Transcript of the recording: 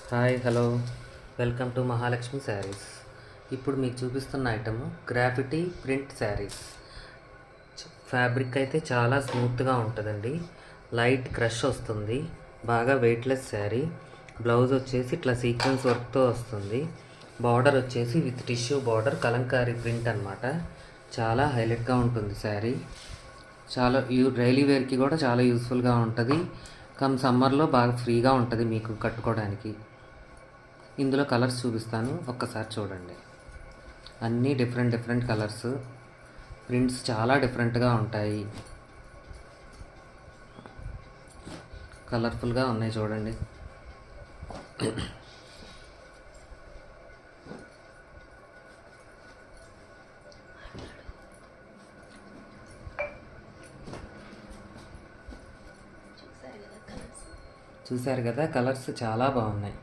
Hi hello welcome to Mahalakshmi saris. ఇప్పుడు మీకు చూపిస్తున్న item graffiti print saris. Fabric అయితే చాలా స్మూత్గా ఉంటుందండి. లైట్ క్రష్ వస్తుంది. బాగా వెయిట్లెస్ శారీ. బ్లౌజ్ వచ్చేసి ఇట్లా సీక్వెన్స్ వర్క్తో వస్తుంది. బార్డర్ వచ్చేసి with tissue border Kalamkari print అనమాట. చాలా హైలైట్గా ఉంటుంది శారీ. చాలా డైలీ వేర్కి కూడా చాలా యూస్ఫుల్గా ఉంటుంది. సమ్మర్లో బాగా ఫ్రీగా ఉంటుంది మీకు కట్టుకోవడానికి. ఇందులో కలర్స్ చూపిస్తాను, ఒక్కసారి చూడండి. అన్నీ డిఫరెంట్ కలర్స్. ప్రింట్స్ చాలా డిఫరెంట్గా ఉంటాయి. కలర్ఫుల్గా ఉన్నాయి చూడండి. చూసారు కదా, కలర్స్ చాలా బాగున్నాయి.